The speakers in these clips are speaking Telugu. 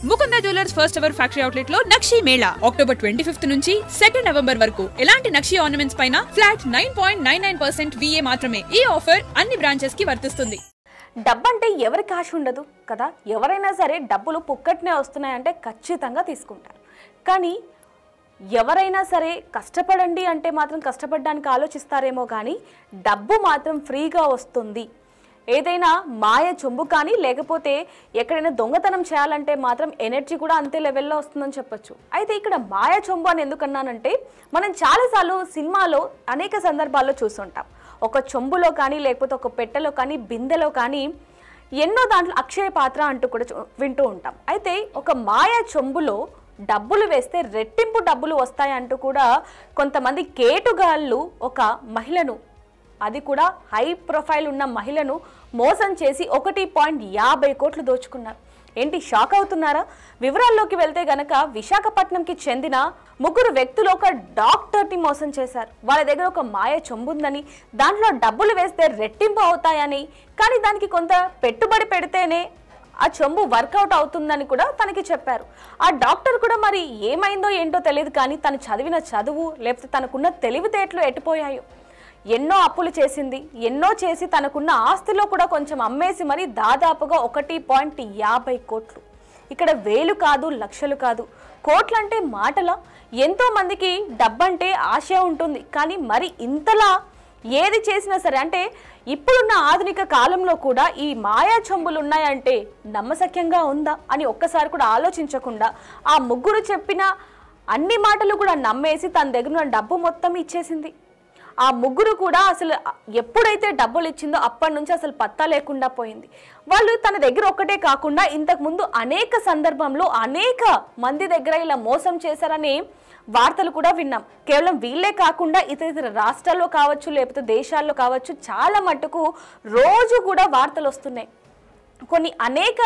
Mukunda jewellers first ever factory outlet లో నక్షి మేళా అక్టోబర్ 25 నుంచి 2 నవంబర్ వరకు ఎలాంటి నక్షి ఆర్నమెంట్స్ పైన ఫ్లాట్ 9.99% VA మాత్రమే. ఈ ఆఫర్ అన్ని బ్రాంచెస్ కి వర్తిస్తుంది. డబ్బంటే ఎవరికి ఆశ ఉండదు కదా. ఎవరైనా సరే డబ్బులు పుక్కట్నే వస్తున్నాయంటే ఖచ్చితంగా తీసుకుంటారు. కానీ ఎవరైనా సరే కష్టపడండి అంటే మాత్రం కష్టపడడానికి ఆలోచిస్తారేమో కానీ డబ్బు మాత్రం ఫ్రీగా వస్తుంది. ఏదైనా మాయ చొంబు కానీ లేకపోతే ఎక్కడైనా దొంగతనం చేయాలంటే మాత్రం ఎనర్జీ కూడా అంతే లెవెల్లో వస్తుందని చెప్పొచ్చు. అయితే ఇక్కడ మాయ చొంబు అని ఎందుకన్నానంటే మనం చాలాసార్లు సినిమాలో అనేక సందర్భాల్లో చూస్తుంటాం. ఒక చొంబులో కానీ లేకపోతే ఒక పెట్టెలో కానీ బిందెలో కానీ ఎన్నో దాంట్లో అక్షయ పాత్ర అంటూ కూడా వింటూ ఉంటాం. అయితే ఒక మాయ చొంబులో డబ్బులు వేస్తే రెట్టింపు డబ్బులు వస్తాయంటూ కూడా కొంతమంది కేటుగాళ్ళు ఒక మహిళను, అది కూడా హై ప్రొఫైల్ ఉన్న మహిళను మోసం చేసి 1.50 కోట్లు దోచుకున్నారు. ఏంటి షాక్ అవుతున్నారా? వివరాల్లోకి వెళ్తే గనక విశాఖపట్నంకి చెందిన 3 వ్యక్తులు ఒక డాక్టర్ని మోసం చేశారు. వాళ్ళ దగ్గర ఒక మాయ చొంబుందని, దాంట్లో డబ్బులు వేస్తే రెట్టింపు అవుతాయని, కానీ దానికి కొంత పెట్టుబడి పెడితేనే ఆ చొంబు వర్కౌట్ అవుతుందని కూడా తనకి చెప్పారు. ఆ డాక్టర్ కూడా మరి ఏమైందో ఏంటో తెలియదు, కానీ తను చదివిన చదువు లేకపోతే తనకున్న తెలివితేటలు ఎట్టిపోయాయో. ఎన్నో అప్పులు చేసింది, ఎన్నో చేసి తనకున్న ఆస్తిలో కూడా కొంచెం అమ్మేసి మరి దాదాపుగా 1.50 కోట్లు. ఇక్కడ వేలు కాదు, లక్షలు కాదు, కోట్లంటే మాటల. ఎంతో మందికి డబ్బంటే ఆశ ఉంటుంది, కానీ మరి ఇంతలా ఏది చేసినా సరే అంటే ఇప్పుడున్న ఆధునిక కాలంలో కూడా ఈ మాయా చొంబులు ఉన్నాయంటే నమ్మశక్యంగా ఉందా అని ఒక్కసారి కూడా ఆలోచించకుండా ఆ 3 చెప్పిన అన్ని మాటలు కూడా నమ్మేసి తన దగ్గర ఉన్న డబ్బు మొత్తం ఇచ్చేసింది. ఆ 3 కూడా అసలు ఎప్పుడైతే డబ్బులు ఇచ్చిందో అప్పటి నుంచి అసలు పత్తా లేకుండా పోయింది. వాళ్ళు తన దగ్గర ఒక్కటే కాకుండా ఇంతకుముందు అనేక సందర్భంలో అనేక మంది దగ్గర ఇలా మోసం చేశారని వార్తలు కూడా విన్నాం. కేవలం వీళ్ళే కాకుండా ఇతర రాష్ట్రాల్లో కావచ్చు లేకపోతే దేశాల్లో కావచ్చు చాలా మట్టుకు రోజు కూడా వార్తలు వస్తున్నాయి. కొన్ని అనేక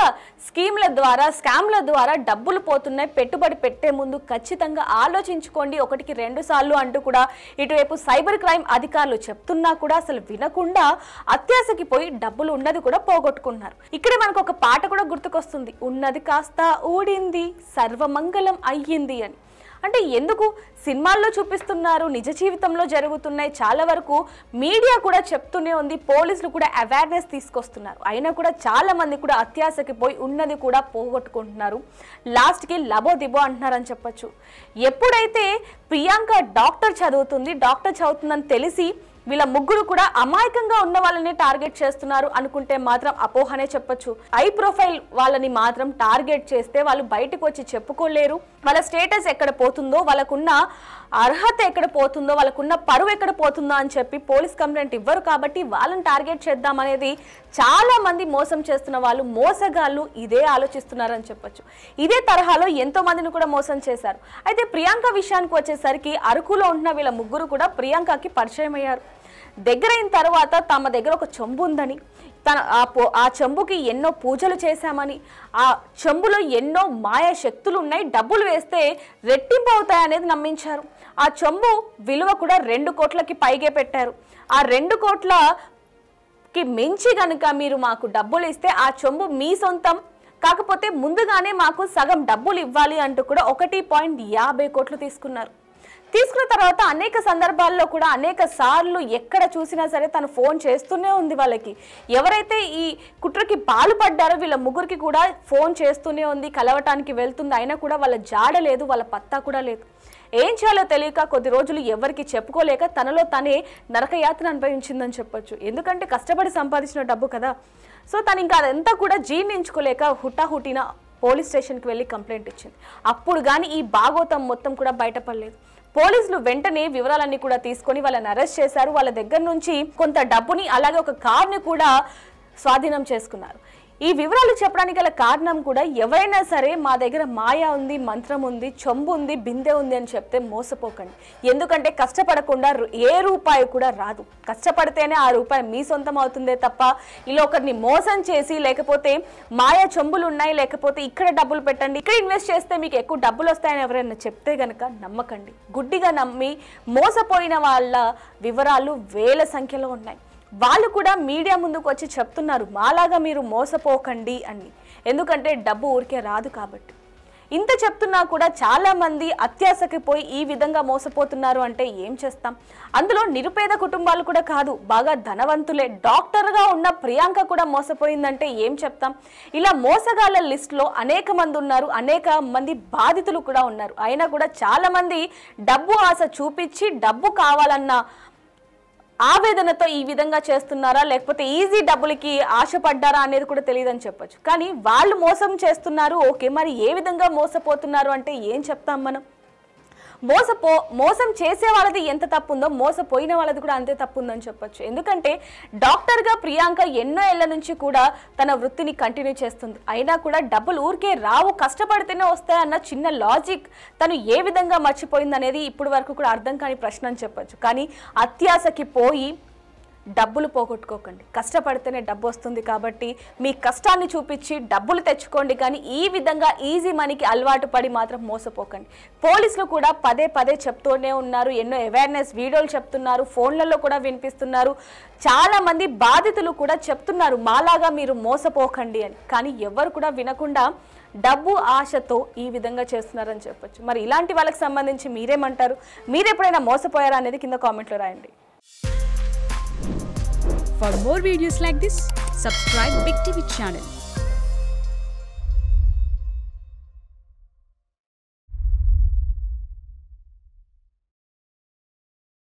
స్కీమ్ల ద్వారా, స్కామ్ల ద్వారా డబ్బులు పోతున్నాయి. పెట్టుబడి పెట్టే ముందు ఖచ్చితంగా ఆలోచించుకోండి, 1కి 2 సార్లు అంటూ కూడా ఇటువైపు సైబర్ క్రైమ్ అధికారులు చెప్తున్నా కూడా అసలు వినకుండా అత్యాశకి పోయి డబ్బులు ఉన్నది కూడా పోగొట్టుకున్నారు. ఇక్కడ మనకు ఒక పాట కూడా గుర్తుకొస్తుంది, ఉన్నది కాస్త ఊడింది సర్వమంగళం అయ్యింది అని. అంటే ఎందుకు సినిమాల్లో చూపిస్తున్నారు, నిజ జీవితంలో జరుగుతున్నాయి, చాలా వరకు మీడియా కూడా చెప్తూనే ఉంది, పోలీసులు కూడా అవేర్నెస్ తీసుకొస్తున్నారు. అయినా కూడా చాలా మంది కూడా అత్యాశకి పోయి ఉన్నది కూడా పోగొట్టుకుంటున్నారు. లాస్ట్కి లబో దిబో అంటున్నారని చెప్పచ్చు. ఎప్పుడైతే ప్రియాంక డాక్టర్ చదువుతుందని తెలిసి వీళ్ళ 3 కూడా అమాయకంగా ఉన్న వాళ్ళని టార్గెట్ చేస్తున్నారు అనుకుంటే మాత్రం అపోహనే చెప్పొచ్చు. హై ప్రొఫైల్ వాళ్ళని మాత్రం టార్గెట్ చేస్తే వాళ్ళు బయటకు వచ్చి చెప్పుకోలేరు. వాళ్ళ స్టేటస్ ఎక్కడ పోతుందో, వాళ్ళకున్న అర్హత ఎక్కడ పోతుందో, వాళ్ళకున్న పరువు ఎక్కడ పోతుందో అని చెప్పి పోలీస్ కంప్లైంట్ ఇవ్వరు. కాబట్టి వాళ్ళని టార్గెట్ చేద్దాం అనేది చాలా మంది మోసం చేస్తున్న వాళ్ళు, మోసగాళ్ళు ఇదే ఆలోచిస్తున్నారని చెప్పొచ్చు. ఇదే తరహాలో ఎంతో మందిని కూడా మోసం చేశారు. అయితే ప్రియాంక విషయానికి వచ్చేసరికి అరకులో ఉంటున్న వీళ్ళ 3 కూడా ప్రియాంకకి పరిచయం అయ్యారు. దగ్గరైన తర్వాత తమ దగ్గర ఒక చెంబు ఉందని, ఆ చెంబుకి ఎన్నో పూజలు చేశామని, ఆ చెంబులో ఎన్నో మాయా శక్తులు ఉన్నాయి, డబ్బులు వేస్తే రెట్టింపు అవుతాయనేది నమ్మించారు. ఆ చెంబు విలువ కూడా 2 కోట్లకి పైగే పెట్టారు. ఆ 2 కోట్లకి మించి కనుక మీరు మాకు డబ్బులు ఇస్తే ఆ చెంబు మీ సొంతం, కాకపోతే ముందుగానే మాకు సగం డబ్బులు ఇవ్వాలి అంటూ కూడా 1.50 కోట్లు తీసుకున్నారు. తీసుకున్న తర్వాత అనేక సందర్భాల్లో కూడా అనేక సార్లు ఎక్కడ చూసినా సరే తను ఫోన్ చేస్తూనే ఉంది వాళ్ళకి. ఎవరైతే ఈ కుట్రకి పాల్పడ్డారో వీళ్ళ 3కి కూడా ఫోన్ చేస్తూనే ఉంది, కలవటానికి వెళ్తుంది. అయినా కూడా వాళ్ళ జాడ లేదు, వాళ్ళ పత్తా కూడా లేదు. ఏం చేయాలో తెలియక కొద్ది రోజులు ఎవరికి చెప్పుకోలేక తనలో తనే నరకయాత్ర అనుభవించిందని చెప్పొచ్చు. ఎందుకంటే కష్టపడి సంపాదించిన డబ్బు కదా. సో తను ఇంకా అదంతా కూడా జీర్ణించుకోలేక హుటాహుటిన పోలీస్ స్టేషన్కి వెళ్ళి కంప్లైంట్ ఇచ్చింది. అప్పుడు కానీ ఈ భాగోతం మొత్తం కూడా బయటపడలేదు. పోలీసులు వెంటనే వివరాలన్నీ కూడా తీసుకొని వాళ్ళని అరెస్ట్ చేశారు. వాళ్ళ దగ్గర నుంచి కొంత డబ్బుని అలాగే ఒక కార్ని కూడా స్వాధీనం చేసుకున్నారు. ఈ వివరాలు చెప్పడానికి గల కారణం కూడా ఎవరైనా సరే మా దగ్గర మాయా ఉంది, మంత్రం ఉంది, చెంబు ఉంది, బిందె ఉంది అని చెప్తే మోసపోకండి. ఎందుకంటే కష్టపడకుండా ఏ రూపాయి కూడా రాదు. కష్టపడితేనే ఆ రూపాయి మీ సొంతం అవుతుందే తప్ప ఇలా ఒకరిని మోసం చేసి లేకపోతే మాయా చెంబులు ఉన్నాయి, లేకపోతే ఇక్కడ డబ్బులు పెట్టండి, ఇక్కడ ఇన్వెస్ట్ చేస్తే మీకు ఎక్కువ డబ్బులు వస్తాయని ఎవరైనా చెప్తే గనక నమ్మకండి. గుడ్డిగా నమ్మి మోసపోయిన వాళ్ళ వివరాలు వేల సంఖ్యలో ఉన్నాయి. వాళ్ళు కూడా మీడియా ముందుకు వచ్చి చెప్తున్నారు మాలాగా మీరు మోసపోకండి అని. ఎందుకంటే డబ్బు ఊరికే రాదు కాబట్టి. ఇంత చెప్తున్నా కూడా చాలా మంది అత్యాశకి పోయి ఈ విధంగా మోసపోతున్నారు అంటే ఏం చేస్తాం? అందులో నిరుపేద కుటుంబాలు కూడా కాదు, బాగా ధనవంతులే. డాక్టర్గా ఉన్న ప్రియాంక కూడా మోసపోయిందంటే ఏం చెప్తాం? ఇలా మోసగాళ్ళ లిస్టులో అనేక మంది ఉన్నారు, అనేక మంది బాధితులు కూడా ఉన్నారు. అయినా కూడా చాలా మంది డబ్బు ఆశ చూపించి డబ్బు కావాలన్న ఆవేదనతో ఈ విధంగా చేస్తున్నారా, లేకపోతే ఈజీ డబ్బులకి ఆశపడ్డారా అనేది కూడా తెలియదని చెప్పొచ్చు. కానీ వాళ్ళు మోసం చేస్తున్నారు, ఓకే, మరి ఏ విధంగా మోసపోతున్నారు అంటే ఏం చెప్తాం మనం? మోసం చేసే వాళ్ళది ఎంత తప్పు ఉందో మోసపోయిన వాళ్ళది కూడా అంతే తప్పు ఉందని చెప్పొచ్చు. ఎందుకంటే డాక్టర్గా ప్రియాంక ఎన్నో ఏళ్ల నుంచి కూడా తన వృత్తిని కంటిన్యూ చేస్తుంది. అయినా కూడా డబ్బులు ఊరికే రావు, కష్టపడితేనే వస్తాయన్న చిన్న లాజిక్ తను ఏ విధంగా మర్చిపోయింది అనేది ఇప్పటి వరకు కూడా అర్థం కాని ప్రశ్న అని చెప్పొచ్చు. కానీ అత్యాశకి పోయి డబ్బులు పోగొట్టుకోకండి. కష్టపడితేనే డబ్బు వస్తుంది కాబట్టి మీ కష్టాన్ని చూపించి డబ్బులు తెచ్చుకోండి, కానీ ఈ విధంగా ఈజీ మనీకి అలవాటు పడి మాత్రం మోసపోకండి. పోలీసులు కూడా పదే పదే చెప్తూనే ఉన్నారు, ఎన్నో అవేర్నెస్ వీడియోలు చెప్తున్నారు, ఫోన్లలో కూడా వినిపిస్తున్నారు. చాలా మంది బాధితులు కూడా చెప్తున్నారు మాలాగా మీరు మోసపోకండి అని. కానీ ఎవరు కూడా వినకుండా డబ్బు ఆశతో ఈ విధంగా చేస్తున్నారని చెప్పొచ్చు. మరి ఇలాంటి వాళ్ళకి సంబంధించి మీరేమంటారు? మీరు ఎప్పుడైనా మోసపోయారా అనేది కింద కామెంట్లో రాయండి. For more videos like this, subscribe Big TV channel.